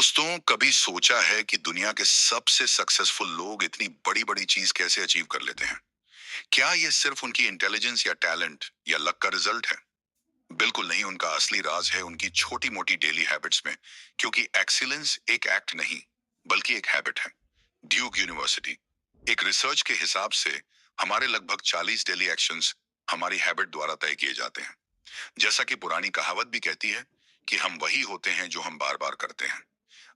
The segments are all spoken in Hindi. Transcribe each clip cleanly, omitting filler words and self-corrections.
दोस्तों, कभी सोचा है कि दुनिया के सबसे सक्सेसफुल लोग इतनी बड़ी बड़ी चीज कैसे अचीव कर लेते हैं? क्या ये सिर्फ उनकी इंटेलिजेंस या टैलेंट या लक का रिजल्ट है? बिल्कुल नहीं। उनका असली राज है उनकी छोटी मोटी डेली हैबिट्स में। क्योंकि एक्सीलेंस एक एक्ट नहीं, बल्कि एक हैबिट है। ड्यूक यूनिवर्सिटी एक रिसर्च के हिसाब से हमारे लगभग 40 डेली एक्शंस हमारी हैबिट द्वारा तय किए जाते हैं। जैसा कि पुरानी कहावत भी कहती है कि हम वही होते हैं जो हम बार बार करते हैं।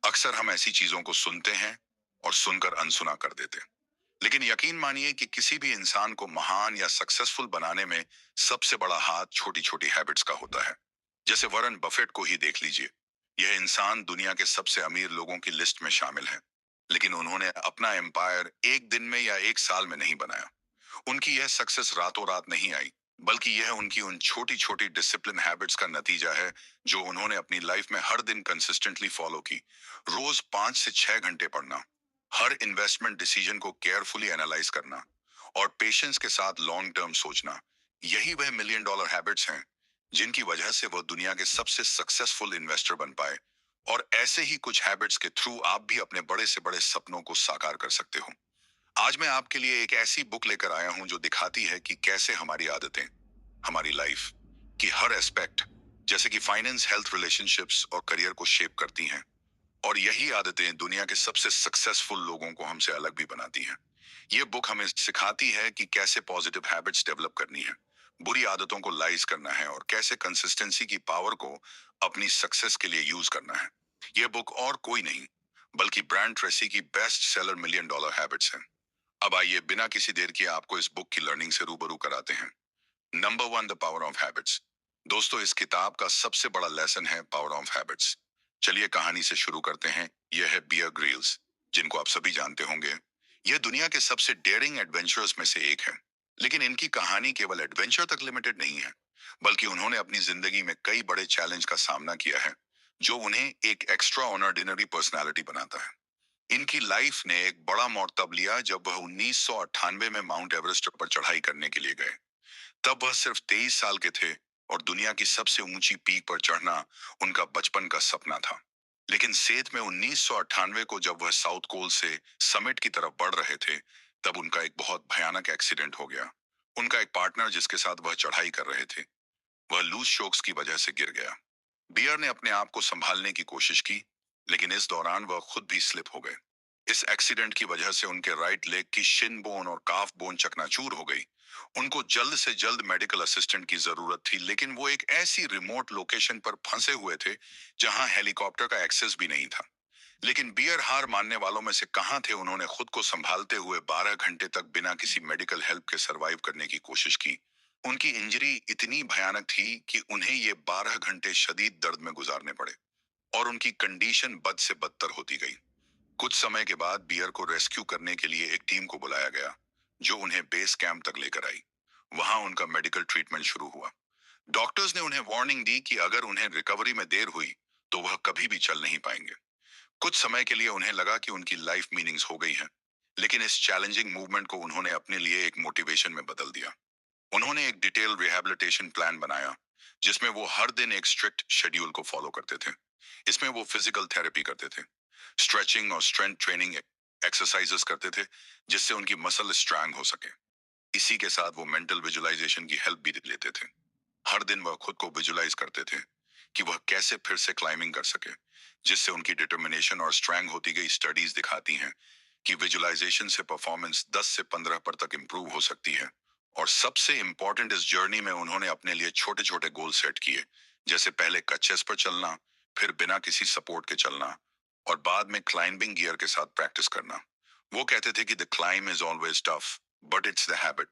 अक्सर हम ऐसी चीजों को सुनते हैं और सुनकर अनसुना कर देते हैं। लेकिन यकीन मानिए कि किसी भी इंसान को महान या सक्सेसफुल बनाने में सबसे बड़ा हाथ छोटी छोटी हैबिट्स का होता है। जैसे वरन बफेट को ही देख लीजिए। यह इंसान दुनिया के सबसे अमीर लोगों की लिस्ट में शामिल है। लेकिन उन्होंने अपना एम्पायर एक दिन में या एक साल में नहीं बनाया। उनकी यह सक्सेस रातों रात नहीं आई, बल्कि यह उनकी उन छोटी छोटी डिसिप्लिन हैबिट्स का नतीजा है जो उन्होंने अपनी लाइफ में हर दिन कंसिस्टेंटली फॉलो की। रोज 5 से 6 घंटे पढ़ना, हर इन्वेस्टमेंट डिसीजन को केयरफुली एनालाइज करना और पेशेंस के साथ लॉन्ग टर्म सोचना, यही वह मिलियन डॉलर हैबिट्स हैं जिनकी वजह से वह दुनिया के सबसे सक्सेसफुल इन्वेस्टर बन पाए। और ऐसे ही कुछ हैबिट्स के थ्रू आप भी अपने बड़े से बड़े सपनों को साकार कर सकते हो। आज मैं आपके लिए एक ऐसी बुक लेकर आया हूं जो दिखाती है कि कैसे हमारी आदतें हमारी लाइफ की हर एस्पेक्ट, जैसे कि फाइनेंस, हेल्थ, रिलेशनशिप्स और करियर को शेप करती हैं। और यही आदतें दुनिया के सबसे सक्सेसफुल लोगों को हमसे अलग भी बनाती हैं। ये बुक हमें सिखाती है कि कैसे पॉजिटिव हैबिट्स डेवलप करनी है, बुरी आदतों को लाइज करना है और कैसे कंसिस्टेंसी की पावर को अपनी सक्सेस के लिए यूज करना है। ये बुक और कोई नहीं, बल्कि ब्रांड ट्रेसी की best seller million dollar habits है। अब आइए बिना किसी देर के आपको इस बुक की लर्निंग से रूबरू कराते हैं। Number 1, the power of habits. दोस्तों, इस किताब का सबसे बड़ा लेसन है पावर ऑफ हैबिट्स। चलिए कहानी से शुरू करते हैं। यह है बियर ग्रिल्स, जिनको आप सभी जानते होंगे। यह दुनिया के सबसे डेयरिंग एडवेंचरर्स में से एक है। लेकिन इनकी कहानी केवल एडवेंचर तक लिमिटेड नहीं है, बल्कि उन्होंने अपनी जिंदगी में कई बड़े चैलेंज का सामना किया है, जो उन्हें एक एक्स्ट्रा ऑर्डिनरी पर्सनालिटी बनाता है। इनकी लाइफ ने एक बड़ा मोड़ तब लिया जब वह 1998 में माउंट एवरेस्ट पर चढ़ाई करने के लिए गए। तब वह सिर्फ 23 साल के थे और दुनिया की सबसे ऊंची पीक पर चढ़ना उनका बचपन का सपना था। लेकिन सेत में 1998 को जब वह साउथ कोल से समिट की तरफ बढ़ रहे थे, तब उनका एक बहुत भयानक एक्सीडेंट हो गया। उनका एक पार्टनर जिसके साथ वह चढ़ाई कर रहे थे, वह लूज शोक्स की वजह से गिर गया। बियर ने अपने आप को संभालने की कोशिश की, लेकिन इस दौरान वह खुद भी स्लिप हो गए। इस एक्सीडेंट की वजह से उनके राइट लेग की शिन बोन और काफ बोन चकनाचूर हो गई। उनको जल्द से जल्द मेडिकल असिस्टेंट की जरूरत थी, लेकिन वो एक ऐसी रिमोट लोकेशन पर फंसे हुए थे जहां हेलीकॉप्टर का एक्सेस भी नहीं था। लेकिन बियर हार मानने वालों में से कहां थे। उन्होंने खुद को संभालते हुए 12 घंटे तक बिना किसी मेडिकल हेल्प के सरवाइव करने की कोशिश की। उनकी इंजरी इतनी भयानक थी कि उन्हें ये 12 घंटे शदीद दर्द में गुजारने पड़े और उनकी कंडीशन बद से बदतर होती गई। कुछ समय के बाद बियर को रेस्क्यू करने के लिए एक टीम को बुलाया गया, जो उन्हें बेस कैंप तक लेकर आई। वहां उनका मेडिकल ट्रीटमेंट शुरू हुआ। डॉक्टर्स ने उन्हें वार्निंग दी कि अगर उन्हें रिकवरी में देर हुई तो वह कभी भी चल नहीं पाएंगे। कुछ समय के लिए उन्हें लगा कि उनकी लाइफ मीनिंग्स हो गई है, लेकिन इस चैलेंजिंग मूवमेंट को उन्होंने अपने लिए एक मोटिवेशन में बदल दिया। उन्होंने एक डिटेल रिहैबिलिटेशन प्लान बनाया, जिसमें वो हर दिन एक स्ट्रिक्ट शेड्यूल को फॉलो करते थे। इसमें वो फिजिकल थेरेपी करते थे, स्ट्रेचिंग और स्ट्रेंथ ट्रेनिंग एक्सरसाइजेस करते थे, जिससे उनकी मसल स्ट्रांग हो सके। इसी के साथ वो मेंटल विजुअलाइजेशन की हेल्प भी लेते थे। हर दिन वह खुद को विजुअलाइज करते थे कि वह कैसे फिर से क्लाइंबिंग कर सके, जिससे उनकी डिटर्मिनेशन और स्ट्रेंथ होती गई। स्टडीज दिखाती हैं कि विजुअलाइजेशन से परफॉर्मेंस 10 से 15 पर तक इंप्रूव हो सकती है। और सबसे इंपॉर्टेंट, इस जर्नी में उन्होंने अपने लिए छोटे छोटे गोल सेट किए, जैसे पहले कच्चेस पर चलना, फिर बिना किसी सपोर्ट के चलना और बाद में क्लाइंबिंग गियर के साथ प्रैक्टिस करना। वो कहते थे कि the climb is always tough, but it's the habit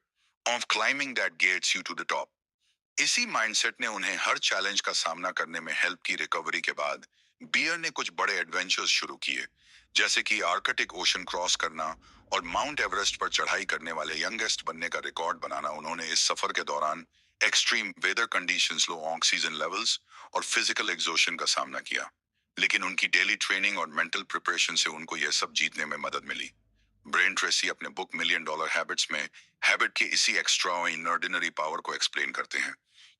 of climbing that gets you to the top. इसी माइंडसेट ने उन्हें हर चैलेंज का सामना करने में हेल्प की। रिकवरी के बाद बियर ने कुछ बड़े एडवेंचर्स शुरू किए, जैसे कि आर्कटिक ओशन क्रॉस करना और माउंट एवरेस्ट पर चढ़ाई करने वाले यंगेस्ट बनने का रिकॉर्ड बनाना। उन्होंने इस सफर के दौरान एक्सट्रीम वेदर कंडीशंस, लो ऑक्सीजन लेवल्स और फिजिकल एग्जॉशन का सामना किया। लेकिन उनकी डेली ट्रेनिंग और मेंटल प्रिपरेशन से उनको यह सब जीतने में मदद मिली। ब्रेन ट्रेसी अपने बुक मिलियन डॉलर हैबिट्स में हैबिट की इसी एक्स्ट्रा ऑर्डिनरी पावर को एक्सप्लेन करते हैं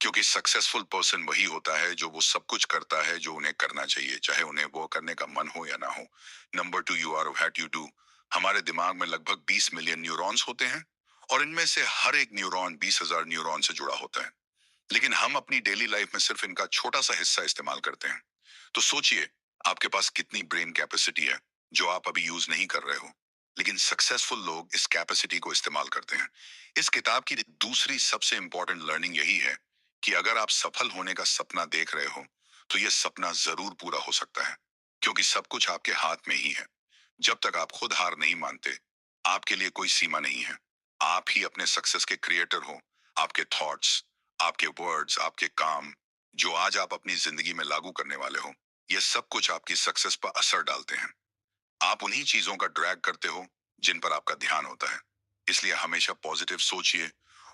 क्योंकि सक्सेसफुल पर्सन वही होता है जो वो सब कुछ करता है जो उन्हें करना चाहिए, चाहे उन्हें वो करने का मन हो या ना हो। Number two, you are what you do. हमारे दिमाग में लगभग 20 मिलियन न्यूरॉन्स होते हैं और इनमें से हर एक न्यूरॉन 20,000 न्यूरॉन से जुड़ा होता है। लेकिन हम अपनी डेली लाइफ में सिर्फ इनका छोटा सा हिस्सा इस्तेमाल करते हैं। तो सोचिए, आपके पास कितनी ब्रेन कैपेसिटी है जो आप अभी यूज नहीं कर रहे हो। लेकिन सक्सेसफुल लोग इस कैपेसिटी को इस्तेमाल करते हैं। इस किताब की दूसरी सबसे इंपॉर्टेंट लर्निंग यही है कि अगर आप सफल होने का सपना देख रहे हो, तो यह सपना जरूर पूरा हो सकता है, क्योंकि सब कुछ आपके हाथ में ही है। जब तक आप खुद हार नहीं मानते, आपके लिए कोई सीमा नहीं है। आप ही अपने सक्सेस के क्रिएटर हो। आपके थॉट्स, आपके वर्ड्स, आपके काम, जो आज आप अपनी जिंदगी में लागू करने वाले हो, ये सब कुछ आपकी सक्सेस पर असर डालते हैं। आप उन्हीं चीजों का ड्रैग करते हो जिन पर आपका ध्यान होता है। इसलिए हमेशा पॉजिटिव सोचिए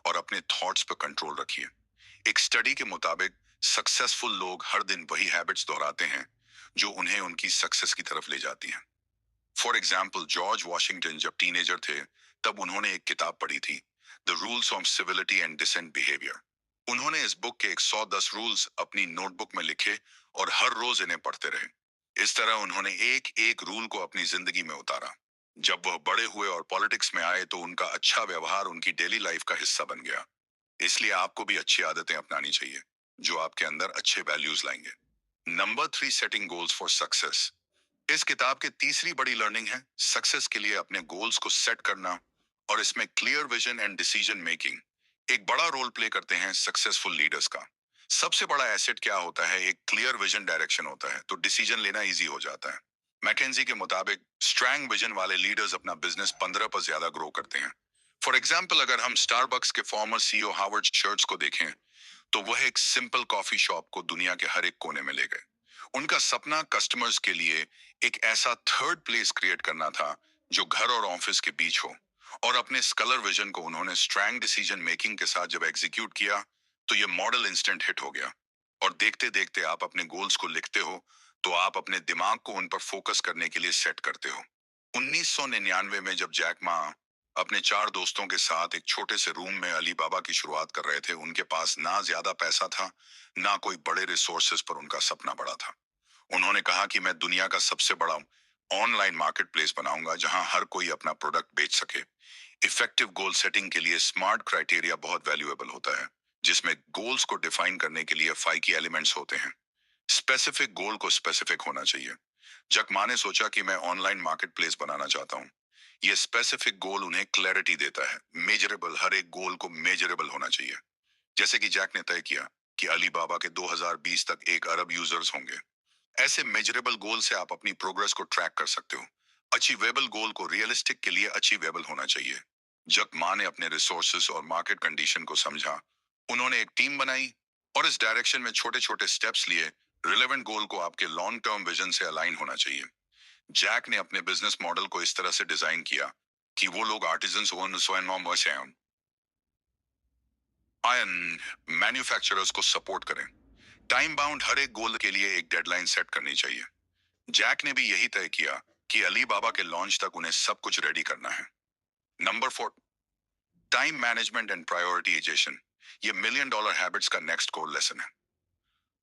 और अपने थॉट्स पर कंट्रोल रखिए। एक स्टडी के मुताबिक सक्सेसफुल लोग हर दिन वही हैबिट्स दोहराते हैं जो उन्हें उनकी सक्सेस की तरफ ले जाती हैं। फॉर एग्जाम्पल, जॉर्ज वॉशिंगटन जब टीनेजर थे, तब उन्होंने एक किताब पढ़ी थी, the rules of civility and decent behaviour. उन्होंने इस बुक के 110 रूल्स अपनी नोटबुक में लिखे और हर रोज इन्हें पढ़ते रहे। इस तरह उन्होंने एक एक रूल को अपनी जिंदगी में उतारा। जब वह बड़े हुए और पॉलिटिक्स में आए, तो उनका अच्छा व्यवहार उनकी डेली लाइफ का हिस्सा बन गया। इसलिए आपको भी अच्छी आदतें अपनानी चाहिए जो आपके अंदर अच्छे वैल्यूज लाएंगे। Number three, setting goals for success. इस किताब की तीसरी बड़ी लर्निंग है सक्सेस के लिए अपने गोल्स को सेट करना, और इसमें clear vision and decision making एक बड़ा रोल प्ले करते हैं सक्सेसफुल लीडर्स का। सबसे बड़ा एसेट क्या होता है? एक क्लियर विजन डायरेक्शन होता है, तो डिसीजन लेना इजी हो जाता है। मैकेंजी के मुताबिक स्ट्रॉन्ग विजन वाले लीडर्स अपना बिजनेस 15 पर ज्यादा ग्रो करते हैं। फॉर एग्जाम्पल, अगर हम स्टारबक्स के फॉर्मर सीईओ हावर्ड शर्ट्स को देखें, तो वह एक सिंपल कॉफी शॉप को दुनिया के हर एक कोने में ले गए। उनका सपना कस्टमर्स के लिए एक ऐसा थर्ड प्लेस क्रिएट करना था जो घर और ऑफिस के बीच हो। और अपने इस कलर विजन को उन्होंने स्ट्रॉन्ग डिसीजन मेकिंग के साथ जब एग्जीक्यूट किया, तो ये मॉडल इंस्टेंट हिट हो गया। और देखते देखते आप अपने गोल्स को लिखते हो, तो आप अपने दिमाग को उन पर फोकस करने के लिए सेट करते हो। 1999 में जब जैक मा अपने चार दोस्तों के साथ एक छोटे से रूम में अली बाबा की शुरुआत कर रहे थे, उनके पास ना ज्यादा पैसा था, ना कोई बड़े रिसोर्सेज, पर उनका सपना बड़ा था। उन्होंने कहा कि मैं दुनिया का सबसे बड़ा ऑनलाइन मार्केट प्लेस बनाऊंगा जहां हर कोई अपना प्रोडक्ट बेच सके। इफेक्टिव गोल सेटिंग के लिए स्मार्ट क्राइटेरिया बहुत वैल्यूएबल होता है, जिसमें गोल्स को डिफाइन करने के लिए 5 की एलिमेंट्स होते हैं। स्पेसिफिक गोल को स्पेसिफिक होना चाहिए। जक मा ने सोचा कि मैं ऑनलाइन मार्केट प्लेस बनाना चाहता हूँ। ये स्पेसिफिक गोल उन्हें क्लैरिटी देता है। मेजरेबल, हर एक गोल को मेजरेबल होना चाहिए। जैसे कि जैक ने तय किया कि अलीबाबा के 2020 तक 1 अरब यूजर्स होंगे। ऐसे मेजरेबल गोल से आप अपनी प्रोग्रेस को ट्रैक कर सकते हो। अचीवेबल गोल को रियलिस्टिक के लिए अचीवेबल होना चाहिए। जब माँ ने अपने रिसोर्सेस और मार्केट कंडीशन को समझा, उन्होंने एक टीम बनाई और इस डायरेक्शन में छोटे छोटे स्टेप्स लिए। रिलेवेंट गोल को आपके लॉन्ग टर्म विजन से अलाइन होना चाहिए। जैक ने अपने बिजनेस मॉडल को इस तरह से डिजाइन किया कि वो लोग आर्टिजन्स ओन स्वयं आयन मैन्युफैक्चरर्स को सपोर्ट करें। टाइम बाउंड, हर एक गोल के लिए एक डेडलाइन सेट करनी चाहिए। जैक ने भी यही तय किया कि अली बाबा के लॉन्च तक उन्हें सब कुछ रेडी करना है। Number four, time management and prioritisation. ये मिलियन डॉलर हैबिट्स का नेक्स्ट कोर लेसन है।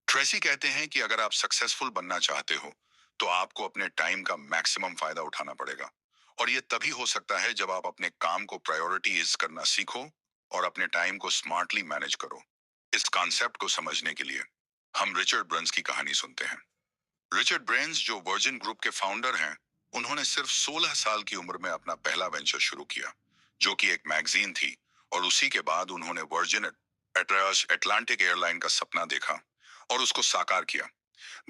ट्रेसी कहते हैं कि अगर आप सक्सेसफुल बनना चाहते हो, तो आपको अपने टाइम का मैक्सिमम फायदा उठाना पड़ेगा। और ये तभी हो सकता है जब आप अपने काम को प्रायोरिटीज करना सीखो और अपने टाइम को स्मार्टली मैनेज करो। इस कॉन्सेप्ट को समझने के लिए हम रिचर्ड ब्रंस की कहानी सुनते हैं। रिचर्ड ब्रेन्स, जो वर्जिन ग्रुप के फाउंडर हैं, उन्होंने सिर्फ 16 साल की उम्र में अपना पहला वेंचर शुरू किया, जो कि एक मैगजीन थी। और उसी के बाद उन्होंने वर्जिन एटलांटिक एयरलाइन का सपना देखा और उसको साकार किया।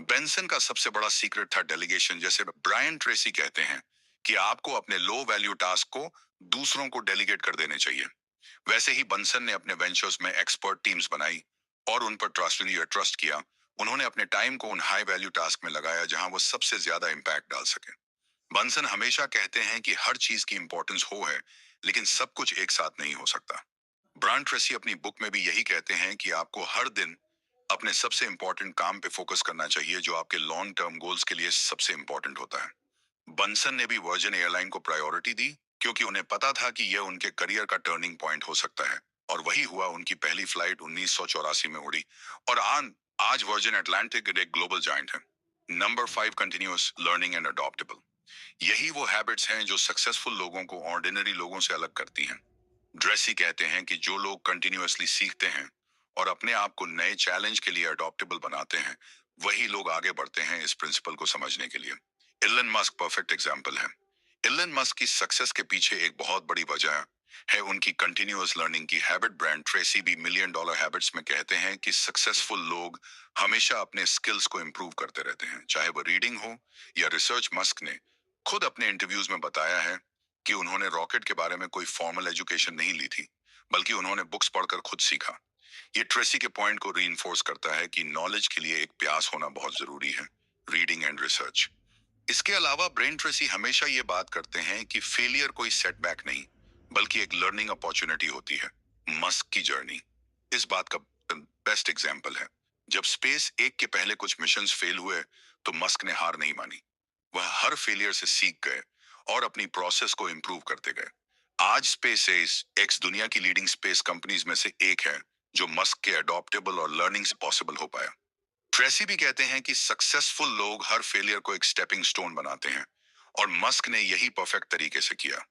बेंसन का सबसे बड़ा सीक्रेट था डेलीगेशन। जैसे ब्रायन ट्रेसी कहते हैं कि आपको अपने लो वैल्यू टास्क को दूसरों को डेलीगेट कर देने चाहिए, वैसे ही बंसन ने अपने वेंचर्स में एक्सपर्ट टीम्स बनाई और उन पर ट्रस्ट किया। उन्होंने अपने टाइम को उन हाई वैल्यू टास्क में लगाया जहां वो सबसे ज्यादा इंपैक्ट डाल सके। बंसन हमेशा कहते हैं कि हर चीज की इंपॉर्टेंस हो है, लेकिन सब कुछ एक साथ नहीं हो सकता। ब्रायन ट्रेसी अपनी बुक में भी यही कहते हैं कि आपको हर दिन अपने सबसे इंपॉर्टेंट काम पे फोकस करना चाहिए, जो आपके लॉन्ग टर्म गोल्स के लिए सबसे इंपॉर्टेंट होता है। बंसन ने भी वर्जिन एयरलाइन को प्रायोरिटी दी, क्योंकि उन्हें पता था कि यह उनके करियर का टर्निंग पॉइंट हो सकता है। और वही हुआ, उनकी पहली फ्लाइट 1984 में उड़ी और आज वर्जिन अटलांटिक एक ग्लोबल जायंट है। Number 5, continuous learning and adaptable. यही वो हैबिट्स हैं जो सक्सेसफुल लोगों को ऑर्डिनरी लोगों से अलग करती हैं। ड्रेसी कहते हैं कि जो लोग कंटिन्यूअसली सीखते हैं और अपने आप को नए चैलेंज के लिए अडॉप्टेबल बनाते हैं, वही लोग आगे बढ़ते हैं इस प्रिंसिपल को समझने के लिए। इलन मस्क परफेक्ट एग्जाम्पल है। इलन मस्क की सक्सेस के पीछे एक बहुत बड़ी वजह है उनकी कंटिन्यूअस लर्निंग की हैबिट। ब्रांड ट्रेसी भी मिलियन डॉलर हैबिट्स में कहते हैं कि सक्सेसफुल लोग हमेशा अपने स्किल्स को इंप्रूव करते रहते हैं, चाहे वो रीडिंग हो या रिसर्च। मस्क ने खुद अपने इंटरव्यूज में बताया है कि उन्होंने रॉकेट के बारे में कोई फॉर्मल एजुकेशन नहीं ली थी, बल्कि उन्होंने बुक्स पढ़कर खुद सीखा। ये ट्रेसी के पॉइंट को रीइंफोर्स करता है कि नॉलेज के लिए एक प्यास होना बहुत जरूरी है, रीडिंग एंड रिसर्च। इसके अलावा ब्रेन ट्रेसी हमेशा ये बात करते हैं कि फेलियर कोई सेटबैक नहीं, बल्कि एक लर्निंग अपॉर्चुनिटी होती है। मस्क की जर्नी इस बात का बेस्ट एग्जाम्पल है। जब स्पेस एक के पहले कुछ मिशंस फेल हुए, तो मस्क ने हार नहीं मानी। वह हर फेलियर से सीख गए और अपनी प्रोसेस को इंप्रूव करते गए। आज स्पेस एक्स दुनिया की लीडिंग स्पेस कंपनीज में से एक है, जो मस्क के अडॉप्टेबल और लर्निंग से पॉसिबल हो पाया। ट्रेसी भी कहते हैं कि सक्सेसफुल लोग हर फेलियर को एक स्टेपिंग स्टोन बनाते हैं, और मस्क ने यही परफेक्ट तरीके से किया।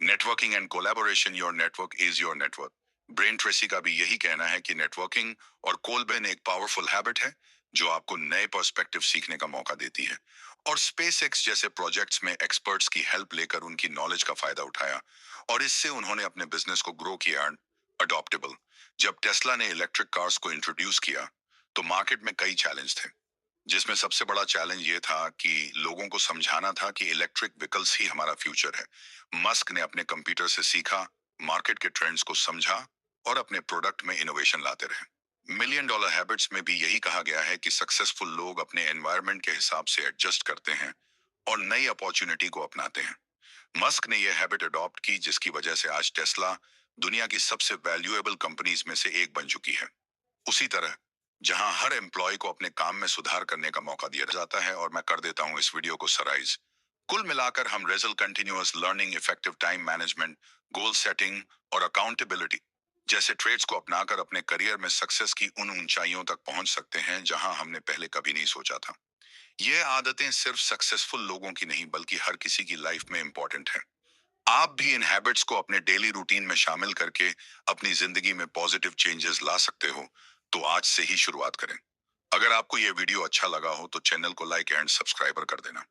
Networking and collaboration, your network is your network. Brain Tracy का भी यही कहना है कि नेटवर्किंग और कोलबेन एक पावरफुल हैबिट है जो आपको नए पर्सपेक्टिव सीखने का मौका देती है। और स्पेस एक्स जैसे प्रोजेक्ट्स में एक्सपर्ट्स की हेल्प लेकर उनकी नॉलेज का फायदा उठाया, और इससे उन्होंने अपने बिजनेस को ग्रो किया। अडॉप्टेबल, जब टेस्ला ने इलेक्ट्रिक कार्स को इंट्रोड्यूस किया, तो मार्केट में कई चैलेंज थे, जिसमें सबसे बड़ा चैलेंज ये था कि लोगों को समझाना था कि इलेक्ट्रिक व्हीकल्स ही हमारा फ्यूचर है। मस्क ने अपने कंप्यूटर से सीखा, मार्केट के ट्रेंड्स को समझा और अपने प्रोडक्ट में इनोवेशन लाते रहे। मिलियन डॉलर हैबिट्स में भी यही कहा गया है कि सक्सेसफुल लोग अपने एनवायरनमेंट के हिसाब से एडजस्ट करते हैं और नई अपॉर्चुनिटी को अपनाते हैं। मस्क ने यह हैबिट अडॉप्ट की, जिसकी वजह से आज टेस्ला दुनिया की सबसे वैल्यूएबल कंपनीज में से एक बन चुकी है। उसी तरह, जहां हर एम्प्लॉय को अपने काम में सुधार करने का मौका दिया जाता है, और मैं कर देता हूं इस वीडियो को सराइज। कुल मिलाकर हम result, continuous learning, effective time management, goal setting और अकाउंटेबिलिटी जैसे ट्रेड्स को अपनाकर अपने करियर में सक्सेस की उन ऊंचाइयों तक पहुंच सकते हैं जहां हमने पहले कभी नहीं सोचा था। यह आदतें सिर्फ सक्सेसफुल लोगों की नहीं, बल्कि हर किसी की लाइफ में इंपॉर्टेंट है। आप भी इन हैबिट्स को अपने डेली रूटीन में शामिल करके अपनी जिंदगी में पॉजिटिव चेंजेस ला सकते हो, तो आज से ही शुरुआत करें। अगर आपको यह वीडियो अच्छा लगा हो तो चैनल को लाइक एंड सब्सक्राइबर कर देना।